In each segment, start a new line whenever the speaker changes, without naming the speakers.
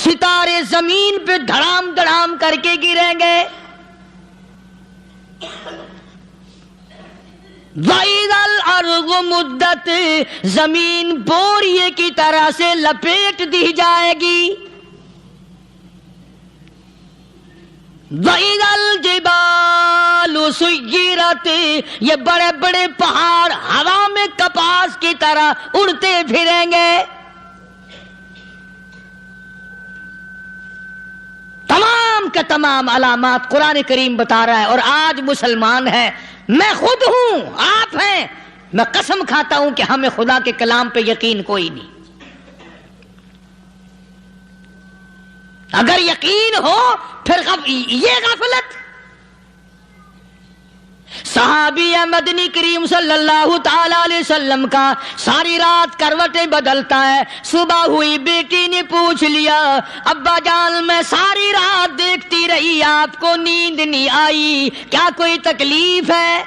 ستارے زمین پہ دھڑام دھڑام کر کے گریں گے. وَإِذَا الْأَرْضُ مُدَّتْ زمین بوریے کی طرح سے لپیٹ دی جائے گی. وَإِذَا الْجِبَالُ سُيِّرَتْ یہ بڑے بڑے پہاڑ ہوا میں کپاس کی طرح اڑتے پھریں گے. تمام کا تمام علامات قرآن کریم بتا رہا ہے. اور آج مسلمان ہے، میں خود ہوں، آپ ہیں، میں قسم کھاتا ہوں کہ ہمیں خدا کے کلام پہ یقین کوئی نہیں. اگر یقین ہو پھر یہ غفلت. صحابی مدنی کریم صلی اللہ تعالی علیہ وسلم کا ساری رات کروٹیں بدلتا ہے. صبح ہوئی بیٹی نے پوچھ لیا، ابا جان میں ساری رات دیکھتی رہی، آپ کو نیند نہیں آئی، کیا کوئی تکلیف ہے؟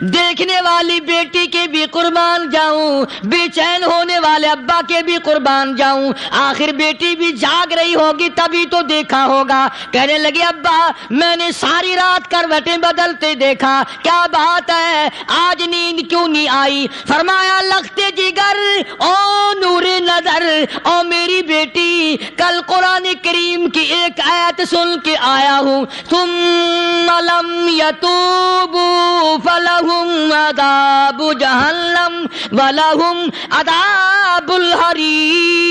دیکھنے والی بیٹی کے بھی قربان جاؤں، بے چین ہونے والے ابا کے بھی قربان جاؤں. آخر بیٹی بھی جاگ رہی ہوگی تبھی تو دیکھا ہوگا. کہنے لگے ابا میں نے ساری رات کروٹیں بدلتے دیکھا، کیا بات ہے، آج نیند کیوں نہیں آئی؟ فرمایا لختے جگر او نور نظر، او میری بیٹی کل قرآن کریم کی ایک آیت سن کے آیا ہوں، ثم لم یتوبوا فلہم عذاب جہنم ولہم عذاب الحریق.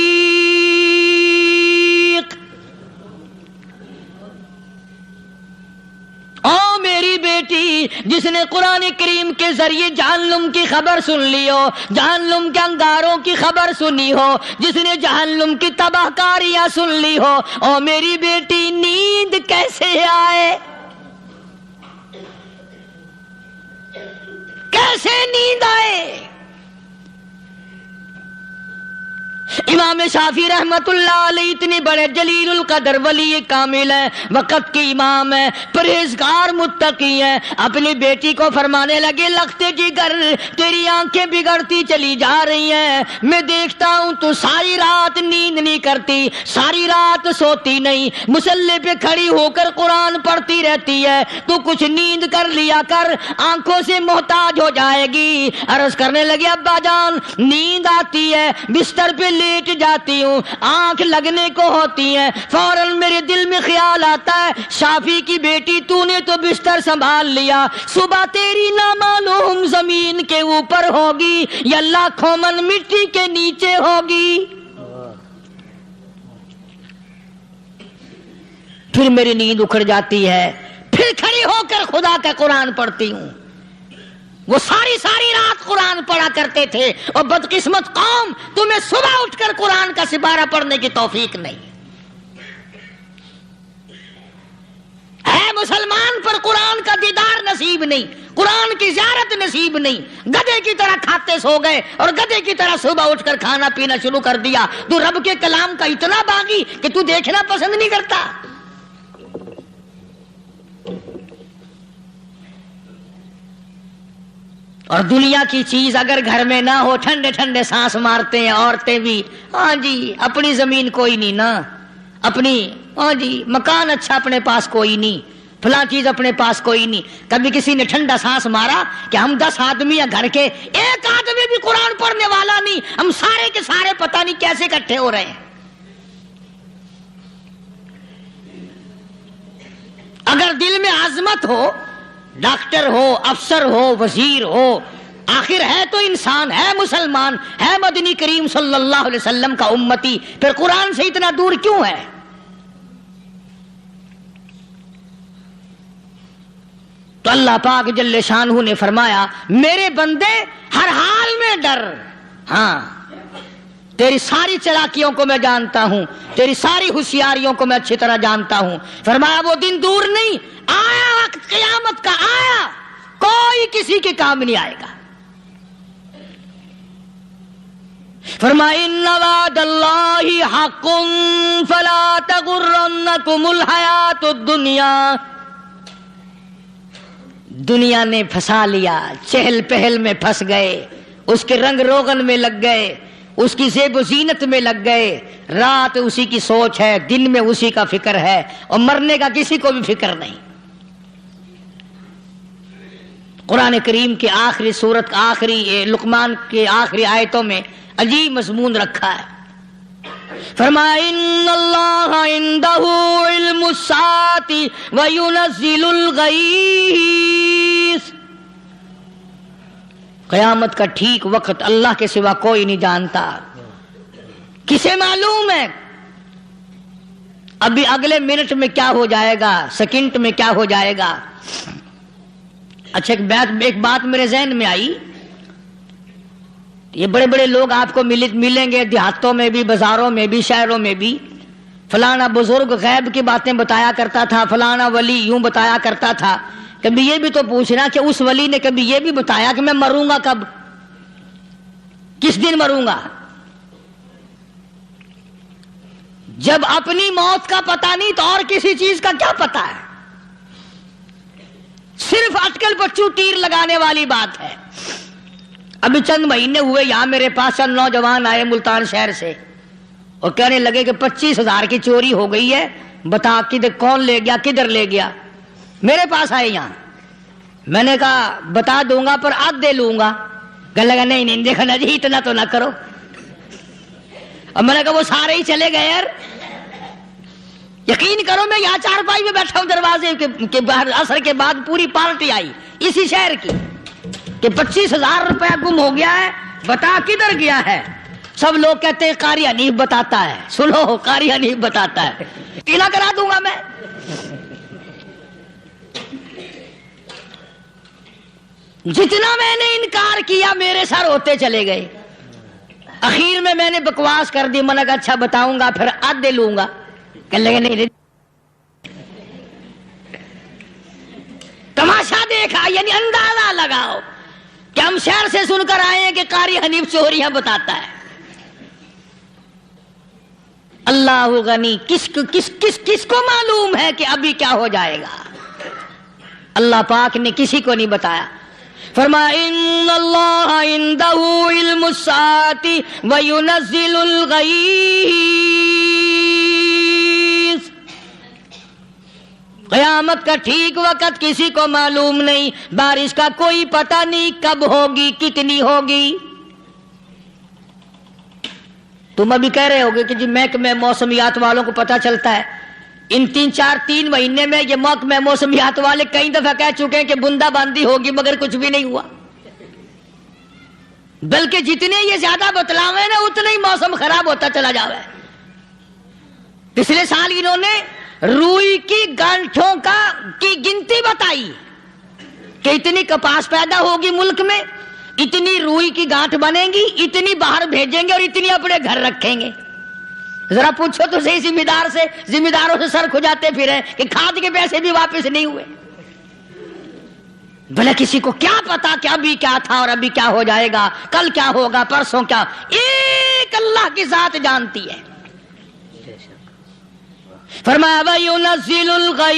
او میری بیٹی جس نے قرآن کریم کے ذریعے جہنم کی خبر سن لی ہو، جہنم کے انگاروں کی خبر سنی ہو، جس نے جہنم کی تباہ کاریاں سن لی ہو، او میری بیٹی نیند کیسے آئے؟ کیسے نیند آئے؟ امام شافعی رحمت اللہ علیہ اتنے بڑے جلیل القدر ولی کامل ہیں، وقت کے امام ہیں، پرہیزگار متقی ہیں. اپنی بیٹی کو فرمانے لگے لختے جگر تیری آنکھیں بگڑتی چلی جا رہی ہیں، میں دیکھتا ہوں تو ساری رات نیند نہیں کرتی، ساری رات سوتی نہیں، مصلی پہ کھڑی ہو کر قرآن پڑھتی رہتی ہے، تو کچھ نیند کر لیا کر، آنکھوں سے محتاج ہو جائے گی. عرض کرنے لگے ابا جان نیند آتی ہے، بستر پہ لیٹ جاتی ہوں، آنکھ لگنے کو ہوتی ہے، فوراً میرے دل میں خیال آتا ہے شافی کی بیٹی تو نے تو بستر سنبھال لیا، صبح تیری نامعلوم زمین کے اوپر ہوگی یا لاکھوں من مٹی کے نیچے ہوگی. پھر میری نیند اکھڑ جاتی ہے، پھر کھڑی ہو کر خدا کا قرآن پڑھتی ہوں. وہ ساری رات قرآن پڑھا کرتے تھے، اور بدقسمت قوم تمہیں صبح اٹھ کر قرآن کا سپارہ پڑھنے کی توفیق نہیں ہے. مسلمان پر قرآن کا دیدار نصیب نہیں، قرآن کی زیارت نصیب نہیں. گدھے کی طرح کھاتے سو گئے اور گدھے کی طرح صبح اٹھ کر کھانا پینا شروع کر دیا. تو رب کے کلام کا اتنا باغی کہ تو دیکھنا پسند نہیں کرتا. اور دنیا کی چیز اگر گھر میں نہ ہو، ٹھنڈے ٹھنڈے سانس مارتے ہیں عورتیں بھی. ہاں جی اپنی زمین کوئی نہیں نا، اپنی ہاں جی مکان اچھا اپنے پاس کوئی نہیں، فلاں چیز اپنے پاس کوئی نہیں. کبھی کسی نے ٹھنڈا سانس مارا کہ ہم 10 آدمی ہیں گھر کے، ایک آدمی بھی قرآن پڑھنے والا نہیں، ہم سارے کے سارے پتہ نہیں کیسے اکٹھے ہو رہے ہیں. اگر دل میں عظمت ہو، ڈاکٹر ہو، افسر ہو، وزیر ہو، آخر ہے تو انسان، ہے مسلمان، ہے مدنی کریم صلی اللہ علیہ وسلم کا امتی، پھر قرآن سے اتنا دور کیوں ہے؟ تو اللہ پاک جل شانہ نے فرمایا میرے بندے ہر حال میں ڈر. ہاں تیری ساری چلاکیوں کو میں جانتا ہوں، تیری ساری ہوشیاریوں کو میں اچھی طرح جانتا ہوں. فرمایا وہ دن دور نہیں، آیا وقت قیامت کا، آیا، کوئی کسی کے کام نہیں آئے گا. فرمایا ان وعد اللہ حق فلا تغرنکم الحیات الدنیا. دنیا نے پھنسا لیا، چہل پہل میں پھنس گئے، اس کے رنگ روغن میں لگ گئے، اس کی زیب و زینت میں لگ گئے، رات اسی کی سوچ ہے، دن میں اسی کا فکر ہے، اور مرنے کا کسی کو بھی فکر نہیں۔ قرآن کریم کے آخری سورت آخری لقمان کے آخری آیتوں میں عجیب مضمون رکھا ہے۔ فرمایا ان اللہ عندہ علم الساعۃ وینزل الغیث، قیامت کا ٹھیک وقت اللہ کے سوا کوئی نہیں جانتا۔ کسے معلوم ہے ابھی اگلے منٹ میں کیا ہو جائے گا، سیکنڈ میں کیا ہو جائے گا۔ اچھا ایک بات میرے ذہن میں آئی، یہ بڑے بڑے لوگ آپ کو ملیں گے دیہاتوں میں بھی، بازاروں میں بھی، شہروں میں بھی، فلانا بزرگ غیب کی باتیں بتایا کرتا تھا، فلانا ولی یوں بتایا کرتا تھا۔ کبھی یہ بھی تو پوچھنا کہ اس ولی نے کبھی یہ بھی بتایا کہ میں مروں گا کب، کس دن مروں گا؟ جب اپنی موت کا پتہ نہیں تو اور کسی چیز کا کیا پتہ ہے؟ صرف اٹکل پچو تیر لگانے والی بات ہے۔ ابھی چند مہینے ہوئے یہاں میرے پاس چند نوجوان آئے ملتان شہر سے اور کہنے لگے کہ 25,000 کی چوری ہو گئی ہے، بتا کدھر کون لے گیا، کدھر لے گیا۔ میرے پاس آئے یہاں، میں نے کہا بتا دوں گا پر آدھے لوں گا۔ کہنے لگا نہیں نہیں دیکھا نا جی اتنا تو نہ کرو۔ اور میں نے کہا وہ سارے ہی چلے گئے یار، یقین کرو میں یہاں چارپائی میں بیٹھا ہوں دروازے کے باہر، عصر کے بعد پوری پارٹی آئی اسی شہر کی کہ 25,000 روپیہ گم ہو گیا ہے، بتا کدھر گیا ہے۔ سب لوگ کہتے ہیں قاری حنیف بتاتا ہے، سنو قاری حنیف بتاتا ہے، قلعہ کرا دوں گا میں۔ جتنا میں نے انکار کیا میرے سر ہوتے چلے گئے۔ اخیر میں نے بکواس کر دی، میں نے کہا اچھا بتاؤں گا پھر آدھے لوں گا۔ کہ لگے نہیں، تماشا دیکھا یعنی اندازہ لگاؤ کہ ہم شہر سے سن کر آئے ہیں کہ قاری حنیف چوریاں بتاتا ہے۔ اللہ غنی، کس کو معلوم ہے کہ ابھی کیا ہو جائے گا؟ اللہ پاک نے کسی کو نہیں بتایا۔ فرمایا ان اللہ عندہ علم الساعۃ وینزل الغیث، قیامت کا ٹھیک وقت کسی کو معلوم نہیں، بارش کا کوئی پتہ نہیں کب ہوگی، کتنی ہوگی۔ تم ابھی کہہ رہے ہوگے کہ جی محکمہ موسمیات والوں کو پتہ چلتا ہے۔ ان 3 مہینے میں یہ محکمہ موسمیات والے کئی دفعہ کہہ چکے ہیں کہ بندہ باندی ہوگی، مگر کچھ بھی نہیں ہوا۔ بلکہ جتنے یہ زیادہ بتلاوے نا اتنا ہی موسم خراب ہوتا چلا جاوے۔ پچھلے سال انہوں نے روئی کی گانٹھوں کی گنتی بتائی کہ اتنی کپاس پیدا ہوگی ملک میں، اتنی روئی کی گانٹھ بنے گی، اتنی باہر بھیجیں گے اور اتنی اپنے گھر رکھیں گے۔ ذرا پوچھو تو صحیح ذمہ داروں سے سر کھجاتے پھرے کہ کھاد کے پیسے بھی واپس نہیں ہوئے۔ بھلے کسی کو کیا پتا کہ ابھی کیا تھا اور ابھی کیا ہو جائے گا، کل کیا ہوگا، پرسوں کیا، ایک اللہ کی ذات جانتی ہے۔ فرمایا وَيُنَزِّلُ الْغَيْثَ،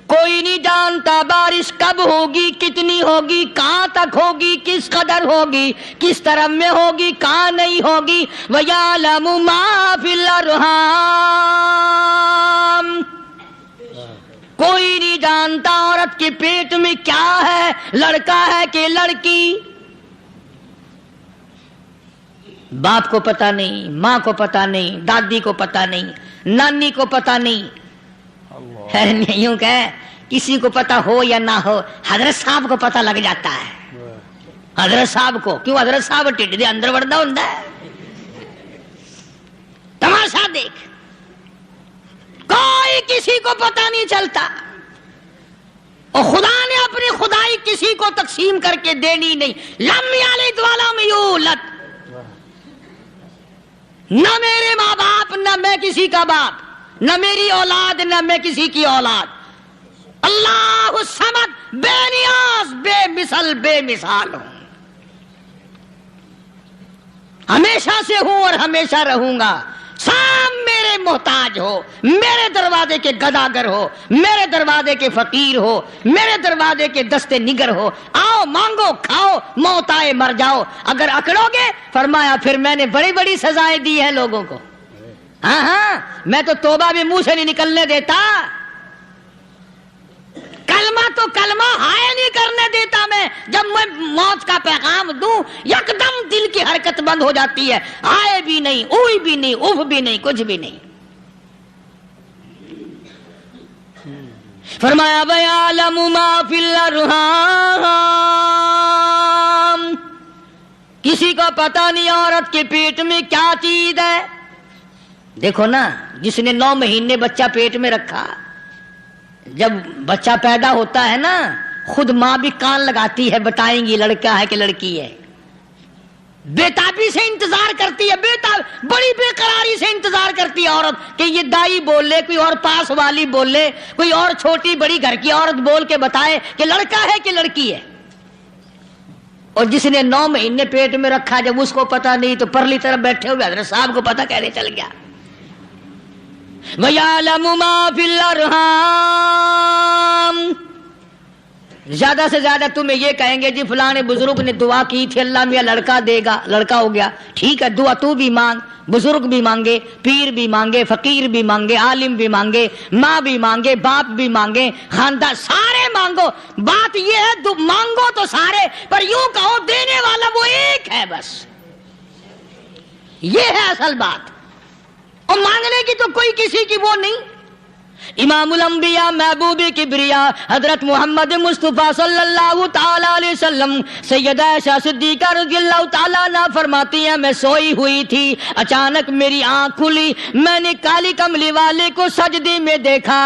کوئی نہیں جانتا بارش کب ہوگی، کتنی ہوگی، کہاں تک ہوگی، کس قدر ہوگی، کس طرف میں ہوگی، کہاں نہیں ہوگی۔ وَيَعْلَمُ مَا فِي الْأَرْحَامِ، کوئی نہیں جانتا عورت کے پیٹ میں کیا ہے، لڑکا ہے کہ لڑکی۔ باپ کو پتہ نہیں، ماں کو پتہ نہیں، دادی کو پتہ نہیں، نانی کو پتہ نہیں۔ یوں کہ کسی کو پتہ ہو یا نہ ہو، حضرت صاحب کو پتہ لگ جاتا ہے۔ حضرت صاحب کو کیوں؟ حضرت صاحب ٹھڈ دے اندر وڑدا ہوندا ہے۔ تماشا دیکھ، کوئی کسی کو پتہ نہیں چلتا، اور خدا نے اپنی خدائی کسی کو تقسیم کر کے دینی نہیں۔ لم یلد ولم یولد، نہ میرے ماں باپ، نہ میں کسی کا باپ، نہ میری اولاد، نہ میں کسی کی اولاد۔ اللہ الصمد، بے نیاز، بے مثال ہوں، ہمیشہ سے ہوں اور ہمیشہ رہوں گا۔ سام میرے میرے محتاج ہو، میرے دروازے کے گداگر ہو، میرے دروازے کے فقیر ہو، میرے دروازے کے دستے نگر ہو، آؤ مانگو کھاؤ، موت آئے مر جاؤ، اگر اکڑو گے فرمایا پھر میں نے بڑی بڑی سزائیں دی ہیں لوگوں کو، ہاں میں تو توبہ بھی منہ سے نہیں نکلنے دیتا، کلمہ تو کلمہ ہائے نہیں کرنے دیتا میں، جب میں موت کا پیغام دوں یکدم دل کی حرکت بند ہو جاتی ہے، ہائے بھی نہیں، اوئی بھی نہیں، اف بھی نہیں، کچھ بھی نہیں۔ فرمایا وَيَعْلَمُ مَا فِي الْأَرْحَامِ، کسی کو پتہ نہیں عورت کے پیٹ میں کیا چیز ہے۔ دیکھو نا، جس نے 9 مہینے بچہ پیٹ میں رکھا، جب بچہ پیدا ہوتا ہے نا خود ماں بھی کان لگاتی ہے، بتائیں گی لڑکا ہے کہ لڑکی ہے، بےتابی سے انتظار کرتی ہے، بڑی بے قراری سے انتظار کرتی ہے عورت کہ یہ دائی بول لے، کوئی اور پاس والی بول لے، کوئی اور چھوٹی بڑی گھر کی عورت بول کے بتائے کہ لڑکا ہے کہ لڑکی ہے۔ اور جس نے 9 مہینے پیٹ میں رکھا جب اس کو پتا نہیں تو پرلی طرف بیٹھے ہوئے حضرت صاحب کو پتا کیسے چل گیا؟ وَيَعْلَمُ مَا فِي الْأَرْحَامِ، زیادہ سے زیادہ تمہیں یہ کہیں گے جی فلاں بزرگ نے دعا کی تھی اللہ میاں لڑکا دے گا، لڑکا ہو گیا، ٹھیک ہے دعا تو بھی مانگ، بزرگ بھی مانگے، پیر بھی مانگے، فقیر بھی مانگے، عالم بھی مانگے، ماں بھی مانگے، باپ بھی مانگے، خاندان سارے مانگو، بات یہ ہے مانگو تو سارے، پر یوں کہو دینے والا وہ ایک ہے بس، یہ ہے اصل بات، اور مانگنے کی تو کوئی کسی کی وہ نہیں۔ امام الانبیاء محبوب کبریا حضرت محمد مصطفیٰ صلی اللہ تعالی علیہ وسلم سیدہ عائشہ صدیقہ رضی اللہ تعالیٰ عنہ فرماتی ہیں میں سوئی ہوئی تھی، اچانک میری آنکھ کھلی، میں نے کالی کملی والے کو سجدے میں دیکھا،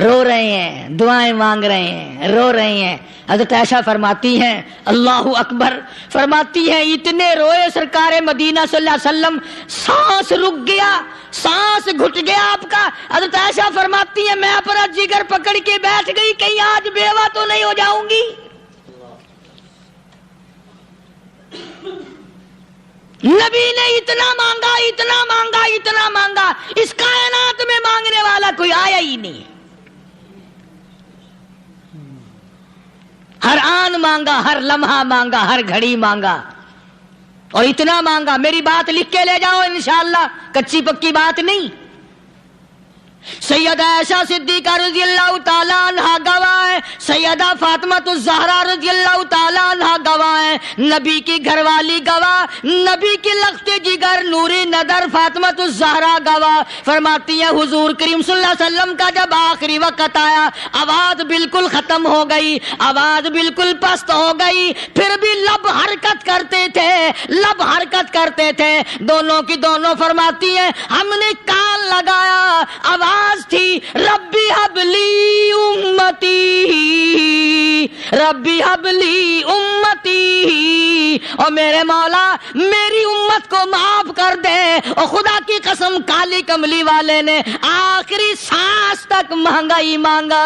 رو رہے ہیں، دعائیں مانگ رہے ہیں، رو رہے ہیں۔ حضرت عائشہ فرماتی ہیں اللہ اکبر، فرماتی ہیں اتنے روئے سرکار مدینہ صلی اللہ علیہ وسلم، سانس رک گیا، سانس گھٹ گیا آپ کا۔ حضرت عائشہ فرماتی ہیں میں اپنا جگر پکڑ کے بیٹھ گئی، کہیں آج بیوہ تو نہیں ہو جاؤں گی۔ نبی نے اتنا مانگا، اتنا مانگا، اتنا مانگا، اس کائنات میں مانگنے والا کوئی آیا ہی نہیں، ہر آن مانگا، ہر لمحہ مانگا، ہر گھڑی مانگا، اور اتنا مانگا۔ میری بات لکھ کے لے جاؤ انشاءاللہ، کچی پکی بات نہیں۔ سیدہ عائشہ صدیقہ رضی اللہ تعالیٰ عنہ گواہ ہے، سیدہ فاطمہ الزہرا رضی اللہ تعالیٰ عنہ گواہ ہے، نبی کی گھر والی گواہ، نبی کی لخت جگر نوری نظر فاطمہ الزہرا گواہ، فرماتی ہے حضور کریم صلی اللہ علیہ وسلم کا جب آخری وقت آیا، آواز بالکل ختم ہو گئی، آواز بالکل پست ہو گئی، پھر بھی لب حرکت کرتے تھے، لب حرکت کرتے تھے، دونوں کی دونوں فرماتی ہیں ہم نے کان لگایا، آواز تھی ربی حبلی امتی، ربی حبلی امتی، اور میرے مولا میری امت کو معاف کر دے۔ اور خدا کی قسم کالی کملی والے نے آخری سانس تک مانگا ہی مانگا۔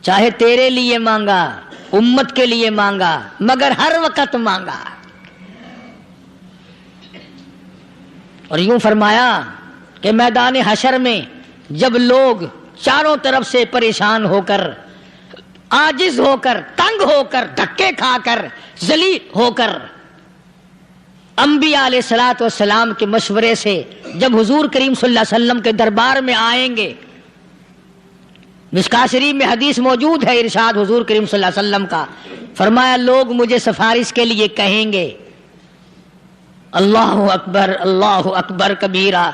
چاہے تیرے لیے مانگا، امت کے لیے مانگا، مگر ہر وقت مانگا۔ اور یوں فرمایا کہ میدان حشر میں جب لوگ چاروں طرف سے پریشان ہو کر، عاجز ہو کر، تنگ ہو کر، دھکے کھا کر، ذلیل ہو کر، انبیاء علیہ الصلوۃ والسلام کے مشورے سے جب حضور کریم صلی اللہ علیہ وسلم کے دربار میں آئیں گے، مشکاۃ شریف میں حدیث موجود ہے، ارشاد حضور کریم صلی اللہ علیہ وسلم کا، فرمایا لوگ مجھے سفارش کے لیے کہیں گے اللہ اکبر کبیرہ،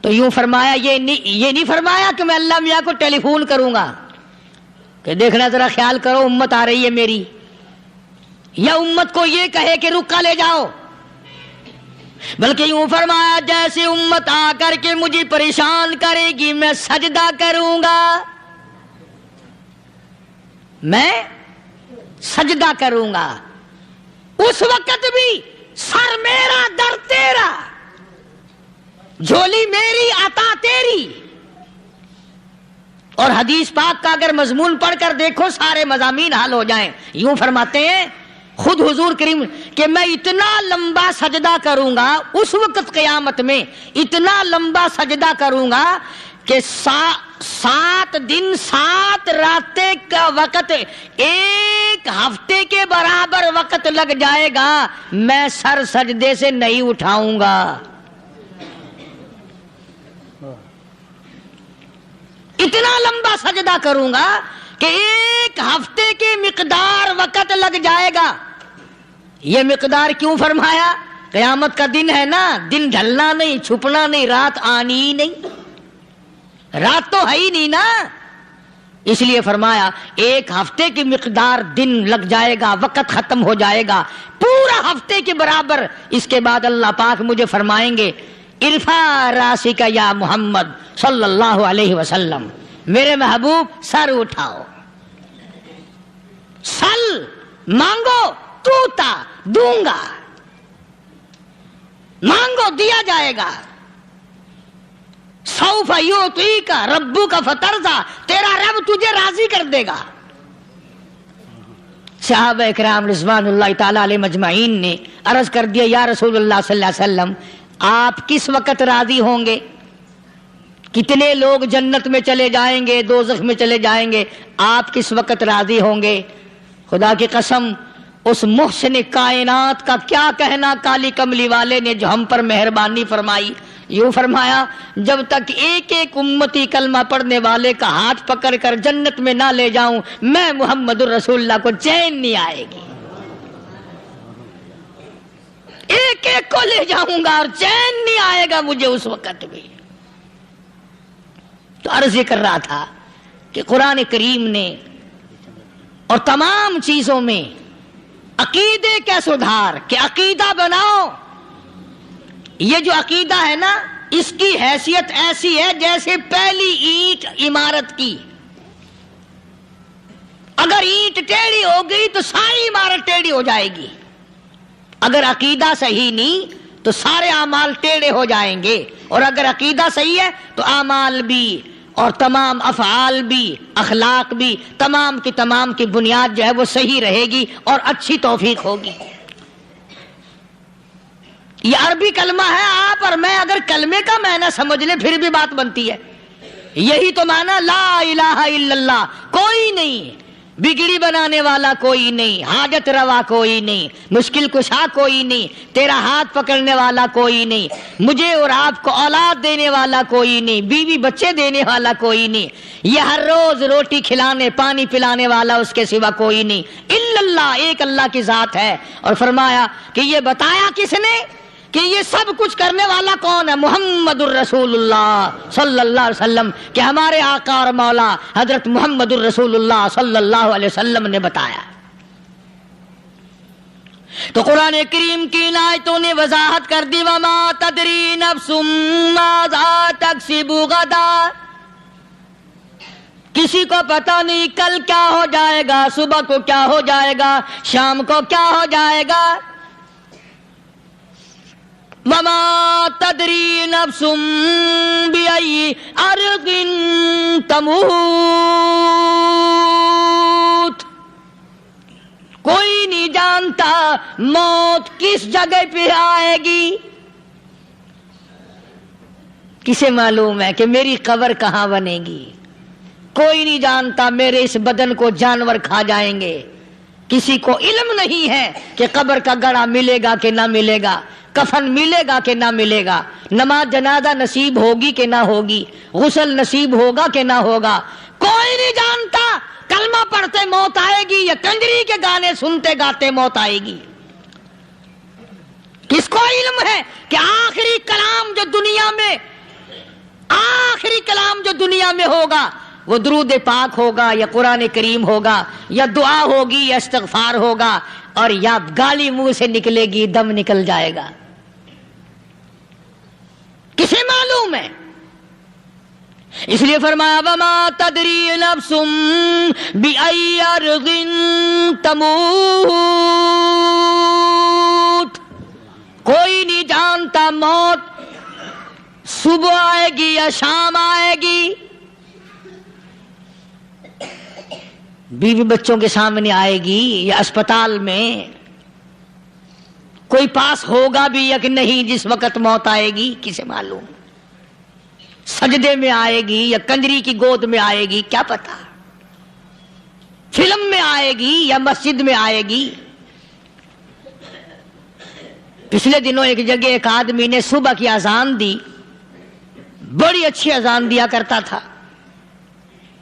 تو یوں فرمایا یہ نہیں فرمایا کہ میں اللہ میاں کو ٹیلی فون کروں گا کہ دیکھنا ذرا خیال کرو امت آ رہی ہے میری، یا امت کو یہ کہے کہ رکا لے جاؤ، بلکہ یوں فرمایا جیسے امت آ کر کے مجھے پریشان کرے گی میں سجدہ کروں گا، میں سجدہ کروں گا، اس وقت بھی سر میرا در تیرا، جھولی میری عطا تیری۔ اور حدیث پاک کا اگر مضمون پڑھ کر دیکھو سارے مضامین حل ہو جائیں۔ یوں فرماتے ہیں خود حضور کریم کہ میں اتنا لمبا سجدہ کروں گا اس وقت قیامت میں، اتنا لمبا سجدہ کروں گا کہ 7 دن 7 راتیں کا وقت 1 ہفتے کے برابر وقت لگ جائے گا، میں سر سجدے سے نہیں اٹھاؤں گا۔ اتنا لمبا سجدہ کروں گا کہ 1 ہفتے کی مقدار وقت لگ جائے گا۔ یہ مقدار کیوں فرمایا؟ قیامت کا دن ہے نا، دن ڈھلنا نہیں، چھپنا نہیں، رات آنی ہی نہیں، رات تو ہے ہی نہیں نا، اس لیے فرمایا 1 ہفتے کی مقدار دن لگ جائے گا، وقت ختم ہو جائے گا پورا ہفتے کے برابر۔ اس کے بعد اللہ پاک مجھے فرمائیں گے ارفع راسک یا محمد صلی اللہ علیہ وسلم، میرے محبوب سر اٹھاؤ، سل مانگو توتا دوں گا، مانگو دیا جائے گا، سوف یعطیک ربک فترضی، تیرا رب تجھے راضی کر دے گا۔ صحابہ اکرام رضوان اللہ تعالی علیہ مجمعین نے عرض کر دیا یا رسول اللہ صلی اللہ علیہ وسلم آپ کس وقت راضی ہوں گے؟ کتنے لوگ جنت میں چلے جائیں گے، دوزخ میں چلے جائیں گے، آپ کس وقت راضی ہوں گے؟ خدا کی قسم اس محسن کائنات کا کیا کہنا کالی کملی والے نے جو ہم پر مہربانی فرمائی، یوں فرمایا جب تک ایک ایک امتی کلمہ پڑھنے والے کا ہاتھ پکڑ کر جنت میں نہ لے جاؤں میں محمد الرسول اللہ کو چین نہیں آئے گی، ایک ایک کو لے جاؤں گا اور چین نہیں آئے گا مجھے اس وقت بھی۔ تو عرض یہ کر رہا تھا کہ قرآن کریم نے اور تمام چیزوں میں عقیدے کا سدھار کہ عقیدہ بناؤ، یہ جو عقیدہ ہے نا اس کی حیثیت ایسی ہے جیسے پہلی اینٹ عمارت کی، اگر اینٹ ٹیڑھی ہو گئی تو ساری عمارت ٹیڑھی ہو جائے گی، اگر عقیدہ صحیح نہیں تو سارے اعمال ٹیڑھے ہو جائیں گے، اور اگر عقیدہ صحیح ہے تو اعمال بھی اور تمام افعال بھی اخلاق بھی تمام کی بنیاد جو ہے وہ صحیح رہے گی اور اچھی توفیق ہوگی۔ یہ عربی کلمہ ہے، آپ اور میں اگر کلمے کا معنی سمجھ لیں پھر بھی بات بنتی ہے، یہی تو معنی لا الہ الا اللہ، کوئی نہیں بگڑی بنانے والا، کوئی نہیں حاجت روا، کوئی نہیں مشکل کشا، کوئی نہیں تیرا ہاتھ پکڑنے والا، کوئی نہیں مجھے اور آپ کو اولاد دینے والا، کوئی نہیں بیوی بچے دینے والا، کوئی نہیں یہ ہر روز روٹی کھلانے پانی پلانے والا اس کے سوا کوئی نہیں، الا اللہ، ایک اللہ کی ذات ہے۔ اور فرمایا کہ یہ بتایا کس نے کہ یہ سب کچھ کرنے والا کون ہے؟ محمد الرسول اللہ صلی اللہ علیہ وسلم، کہ ہمارے آقا اور مولا حضرت محمد الرسول اللہ صلی اللہ علیہ وسلم نے بتایا۔ تو قرآن کریم کی ان آیتوں نے وضاحت کر دی وما تدری نفس ماذا تکسب غدا، کسی کو پتہ نہیں کل کیا ہو جائے گا، صبح کو کیا ہو جائے گا، شام کو کیا ہو جائے گا۔ وما تدری نفس بأي أرض تموت، کوئی نہیں جانتا موت کس جگہ پہ آئے گی۔ کسے معلوم ہے کہ میری قبر کہاں بنے گی؟ کوئی نہیں جانتا میرے اس بدن کو جانور کھا جائیں گے، کسی کو علم نہیں ہے کہ قبر کا گڑھا ملے گا کہ نہ ملے گا، کفن ملے گا کہ نہ ملے گا، نماز جنازہ نصیب ہوگی کہ نہ ہوگی، غسل نصیب ہوگا کہ نہ ہوگا، کوئی نہیں جانتا۔ کلمہ پڑھتے موت آئے گی یا کنجری کے گانے سنتے گاتے موت آئے گی؟ کس کو علم ہے کہ آخری کلام جو دنیا میں ہوگا وہ درود پاک ہوگا یا قرآن کریم ہوگا یا دعا ہوگی یا استغفار ہوگا، اور یا گالی منہ سے نکلے گی، دم نکل جائے گا؟ کسے معلوم ہے؟ اس لیے فرمایا وما تدری نفس بأي أرض تموت، کوئی نہیں جانتا موت صبح آئے گی یا شام آئے گی، بیوی بچوں کے سامنے آئے گی یا اسپتال میں کوئی پاس ہوگا بھی یا کہ نہیں جس وقت موت آئے گی کسے معلوم؟ سجدے میں آئے گی یا کنجری کی گود میں آئے گی کیا پتا؟ فلم میں آئے گی یا مسجد میں آئے گی؟ پچھلے دنوں ایک جگہ ایک آدمی نے صبح کی اذان دی، بڑی اچھی اذان دیا کرتا تھا،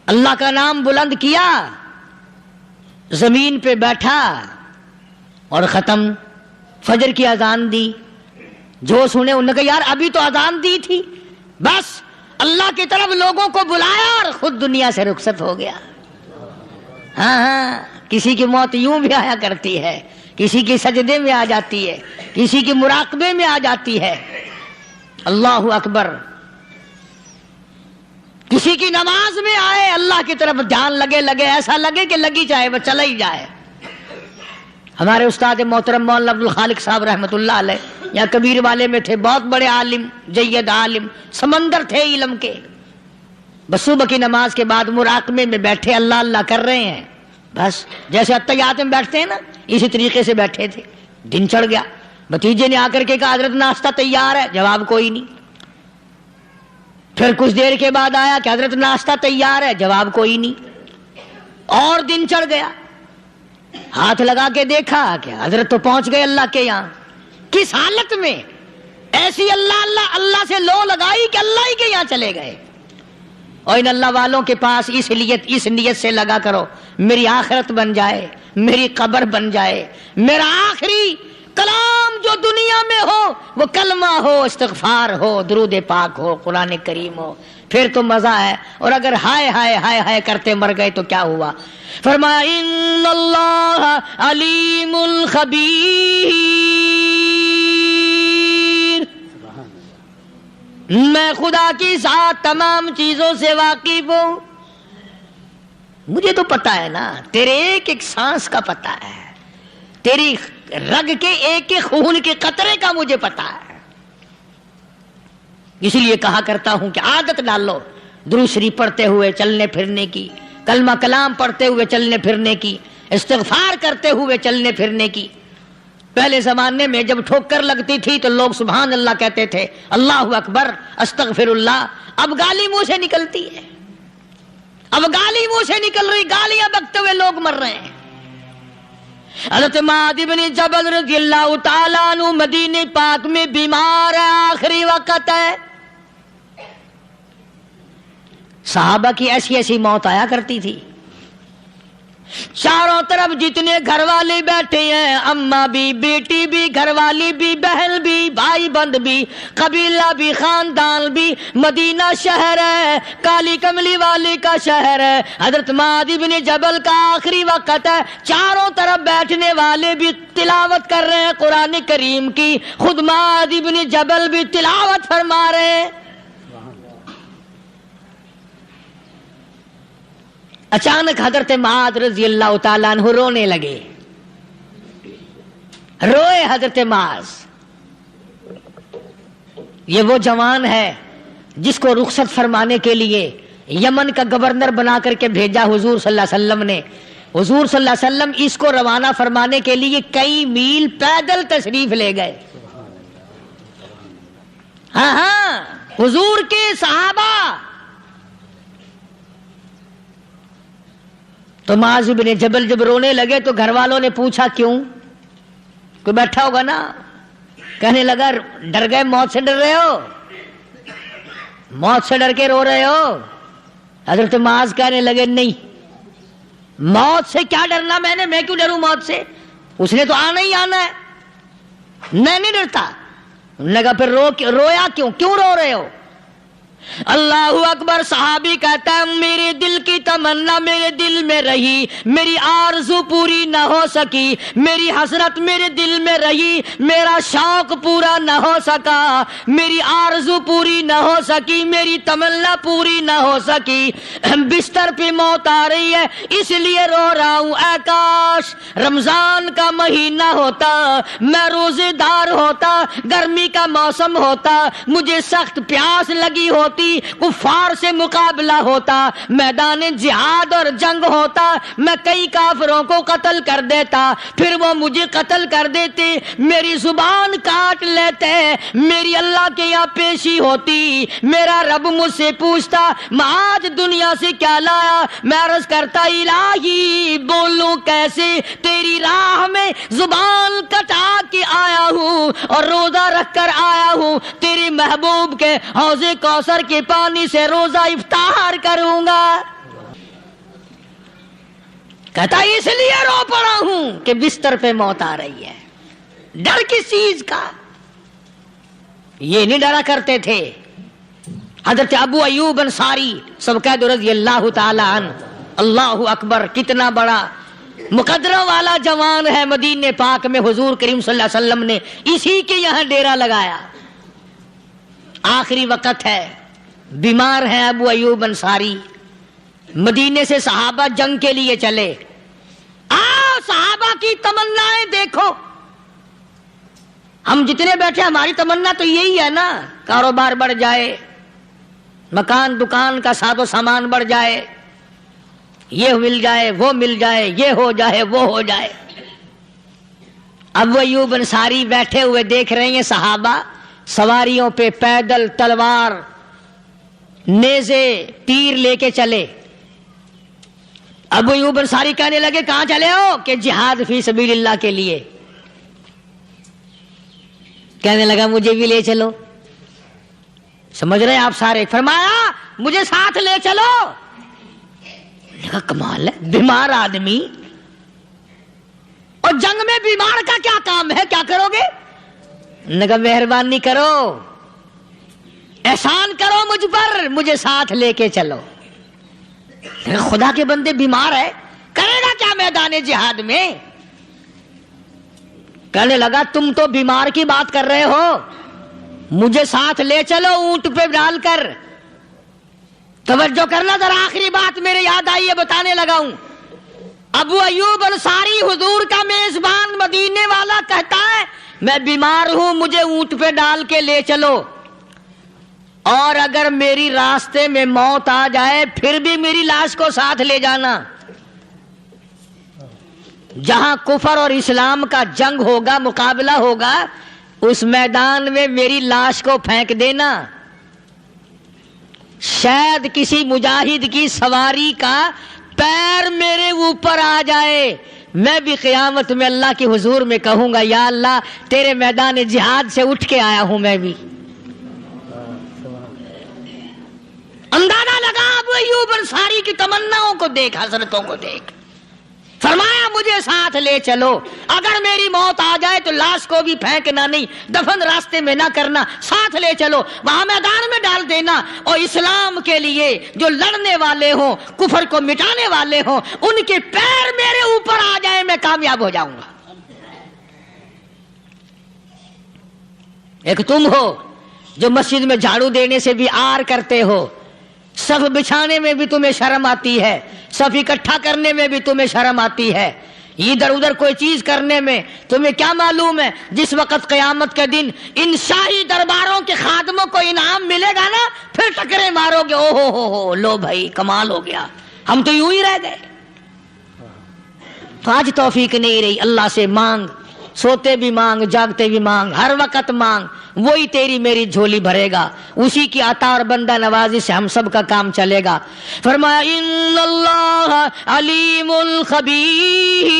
اللہ کا نام بلند کیا، زمین پہ بیٹھا اور ختم۔ فجر کی اذان دی، جو سنے انہوں نے کہا یار ابھی تو اذان دی تھی، بس اللہ کی طرف لوگوں کو بلایا اور خود دنیا سے رخصت ہو گیا۔ ہاں کسی کی موت یوں بھی آیا کرتی ہے، کسی کی سجدے میں آ جاتی ہے، کسی کی مراقبے میں آ جاتی ہے۔ اللہ اکبر۔ کسی کی نماز میں آئے، اللہ کی طرف دھیان لگے ایسا لگے کہ لگی جائے وہ چلا ہی جائے۔ ہمارے استاد محترم مولانا عبد الخالق صاحب رحمۃ اللہ علیہ یا کبیر والے میں تھے، بہت بڑے عالم، جید عالم، سمندر تھے علم کے۔ بس صبح کی نماز کے بعد مراقبے میں بیٹھے، اللہ اللہ کر رہے ہیں، بس جیسے اتحیات میں بیٹھتے ہیں نا اسی طریقے سے بیٹھے تھے۔ دن چڑھ گیا، بھتیجے نے آ کر کے کہا حضرت ناشتہ تیار ہے، جواب کوئی نہیں۔ پھر کچھ دیر کے بعد آیا کہ حضرت ناشتہ تیار ہے، جواب کوئی نہیں۔ اور دن چڑھ گیا، ہاتھ لگا کے دیکھا کہ حضرت تو پہنچ گئے اللہ کے یہاں۔ کس حالت میں؟ ایسی اللہ اللہ اللہ سے لو لگائی کہ اللہ ہی کے یہاں چلے گئے۔ اور ان اللہ والوں کے پاس اس نیت سے لگا کرو میری آخرت بن جائے، میری قبر بن جائے، میرا آخری کلام جو دنیا میں ہو وہ کلمہ ہو، استغفار ہو، درود پاک ہو، قرآن کریم ہو، پھر تو مزہ ہے۔ اور اگر ہائے ہائے ہائے ہائے کرتے مر گئے تو کیا ہوا؟ فرمایا ان اللہ علیم خبیر، میں خدا کی ذات تمام چیزوں سے واقف ہوں۔ مجھے تو پتا ہے نا، تیرے ایک ایک سانس کا پتا ہے، تیری رگ کے ایک ایک خون کے قطرے کا مجھے پتا ہے۔ اسی لیے کہا کرتا ہوں کہ عادت ڈالو درود شریف پڑھتے ہوئے چلنے پھرنے کی، کلمہ کلام پڑھتے ہوئے چلنے پھرنے کی، استغفار کرتے ہوئے چلنے پھرنے کی۔ پہلے زمانے میں جب ٹھوکر لگتی تھی تو لوگ سبحان اللہ کہتے تھے، اللہ اکبر، استغفر اللہ۔ اب گالی منہ سے نکلتی ہے، اب گالی منہ سے نکل رہی، گالیاں بکتے ہوئے لوگ مر رہے ہیں۔ حضرت معاذ بن جبل رضی اللہ تعالیٰ عنہ مدینہ پاک میں بیمار ہے، آخری وقت ہے۔ صحابہ کی ایسی ایسی موت آیا کرتی تھی، چاروں طرف جتنے گھر والے بیٹھے ہیں، اماں بھی، بیٹی بھی، گھر والی بھی، بہن بھی، بھائی بند بھی، قبیلہ بھی، خاندان بھی، مدینہ شہر ہے، کالی کملی والے کا شہر ہے، حضرت معاذ بن جبل کا آخری وقت ہے۔ چاروں طرف بیٹھنے والے بھی تلاوت کر رہے ہیں قرآن کریم کی، خود معاذ بن جبل بھی تلاوت فرما رہے ہیں۔ اچانک حضرت معاذ رضی اللہ تعالیٰ عنہ رونے لگے، روئے حضرت معاذ۔ یہ وہ جوان ہے جس کو رخصت فرمانے کے لیے یمن کا گورنر بنا کر کے بھیجا حضور صلی اللہ علیہ وسلم نے۔ حضور صلی اللہ علیہ وسلم اس کو روانہ فرمانے کے لیے کئی میل پیدل تشریف لے گئے۔ ہاں حضور کے صحابہ۔ تو معاذ بن جبل جب رونے لگے تو گھر والوں نے پوچھا کیوں؟ کوئی بیٹھا ہوگا نا، کہنے لگا ڈر گئے، موت سے ڈر رہے ہو، موت سے ڈر کے رو رہے ہو؟ حضرت معاذ کہنے لگے نہیں، موت سے کیا ڈرنا، میں کیوں ڈروں موت سے، اس نے تو آنا ہی آنا ہے، میں نہیں ڈرتا۔ انہوں نے کہا پھر رویا کیوں رو رہے ہو؟ اللہ اکبر۔ صحابی کہتا ہے میرے دل کی تمنا میرے دل میں رہی، میری آرزو پوری نہ ہو سکی، میری حسرت میرے دل میں رہی، میرا شوق پورا نہ ہو سکا، میری آرزو پوری نہ ہو سکی، میری تمنا پوری نہ ہو سکی، بستر پہ موت آ رہی ہے اس لیے رو رہا ہوں۔ اے کاش رمضان کا مہینہ ہوتا، میں روزے دار ہوتا، گرمی کا موسم ہوتا، مجھے سخت پیاس لگی ہوتی، ہوتی, کفار سے مقابلہ ہوتا, میدان جہاد اور جنگ ہوتا, میں کئی کافروں کو قتل کر دیتا, پھر وہ مجھے قتل کر دیتے, میری زبان کاٹ لیتے, میری اللہ کے یہاں پیشی ہوتی, میرا رب مجھ سے پوچھتا آج دنیا سے کیا لایا, میں عرض کرتا الہی بولوں کیسے, تیری راہ میں زبان کٹا کے آیا ہوں اور روزہ رکھ کر آیا ہوں, تیرے محبوب کے حوض کوثر کے پانی سے روزہ افطار کروں گا. کہتا اس لیے رو پڑا ہوں کہ بستر پہ موت آ رہی ہے. ڈر کس چیز کا؟ یہ نہیں ڈرا کرتے تھے. حضرت ابو ایوب انصاری سب قید رضی اللہ تعالی عنہ, اللہ اکبر, کتنا بڑا مقدرہ والا جوان ہے. مدینے پاک میں حضور کریم صلی اللہ علیہ وسلم نے اسی کے یہاں ڈیرا لگایا. آخری وقت ہے, بیمار ہیں ابو ایوب انصاری. مدینے سے صحابہ جنگ کے لیے چلے. صحابہ کی تمنائیں دیکھو. ہم جتنے بیٹھے ہماری تمنا تو یہی ہے نا, کاروبار بڑھ جائے, مکان دکان کا ساز و سامان بڑھ جائے, یہ مل جائے وہ مل جائے, یہ ہو جائے وہ ہو جائے. ابو ایوب انصاری بیٹھے ہوئے دیکھ رہے ہیں صحابہ سواریوں پہ پیدل, تلوار, نیزے, تیر لے کے چلے. ابو ایوب انصاری کہنے لگے کہاں چلے ہو؟ کہ جہاد فی سبیل اللہ کے لیے. کہنے لگا مجھے بھی لے چلو. سمجھ رہے ہیں آپ سارے؟ فرمایا مجھے ساتھ لے چلو. کہا کمال ہے, بیمار آدمی اور جنگ میں بیمار کا کیا کام ہے, کیا کرو گے؟ نے کہا مہربانی کرو, احسان کرو مجھ پر, مجھے ساتھ لے کے چلو. خدا کے بندے بیمار ہے, کرے گا کیا میدان جہاد میں؟ کہنے لگا تم تو بیمار کی بات کر رہے ہو, مجھے ساتھ لے چلو اونٹ پہ ڈال کر. توجہ کرنا ذرا, آخری بات میرے یاد آئی ہے بتانے لگا ہوں. ابو ایوب انصاری حضور کا میزبان مدینے والا کہتا ہے میں بیمار ہوں, مجھے اونٹ پہ ڈال کے لے چلو, اور اگر میری راستے میں موت آ جائے پھر بھی میری لاش کو ساتھ لے جانا. جہاں کفر اور اسلام کا جنگ ہوگا, مقابلہ ہوگا, اس میدان میں میری لاش کو پھینک دینا. شاید کسی مجاہد کی سواری کا پیر میرے اوپر آ جائے, میں بھی قیامت میں اللہ کے حضور میں کہوں گا یا اللہ تیرے میدان جہاد سے اٹھ کے آیا ہوں میں بھی. اندازہ لگا ابو ایوب انصاری کی تمناؤں کو دیکھ, حسرتوں کو دیکھ. فرمایا مجھے ساتھ لے چلو, اگر میری موت آ جائے تو لاش کو بھی پھینکنا نہیں, دفن راستے میں نہ کرنا, ساتھ لے چلو, وہاں میدان میں ڈال دینا, اور اسلام کے لیے جو لڑنے والے ہوں, کفر کو مٹانے والے ہوں, ان کے پیر میرے اوپر آ جائے میں کامیاب ہو جاؤں گا. ایک تم ہو جو مسجد میں جھاڑو دینے سے بھی آر کرتے ہو, صف بچھانے میں بھی تمہیں شرم آتی ہے, صف اکٹھا کرنے میں بھی تمہیں شرم آتی ہے, ادھر ادھر کوئی چیز کرنے میں تمہیں کیا معلوم ہے جس وقت قیامت کے دن ان شاہی درباروں کے خادموں کو انعام ملے گا نا, پھر ٹکرے مارو گے, او ہو لو بھائی کمال ہو گیا, ہم تو یوں ہی رہ گئے. تو آج توفیق نہیں رہی. اللہ سے مانگ, سوتے بھی مانگ, جاگتے بھی مانگ, ہر وقت مانگ, وہی تیری میری جھولی بھرے گا. اسی کی عطا اور بندہ نوازی سے ہم سب کا کام چلے گا. فرمایا ان اللہ علیم خبیر,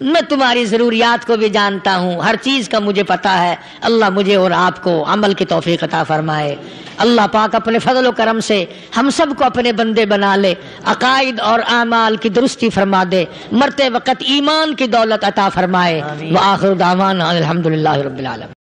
میں تمہاری ضروریات کو بھی جانتا ہوں, ہر چیز کا مجھے پتا ہے. اللہ مجھے اور آپ کو عمل کی توفیق عطا فرمائے. اللہ پاک اپنے فضل و کرم سے ہم سب کو اپنے بندے بنا لے, عقائد اور اعمال کی درستی فرما دے, مرتے وقت ایمان کی دولت عطا فرمائے. وآخر دعوانا الحمدللہ رب العالمین.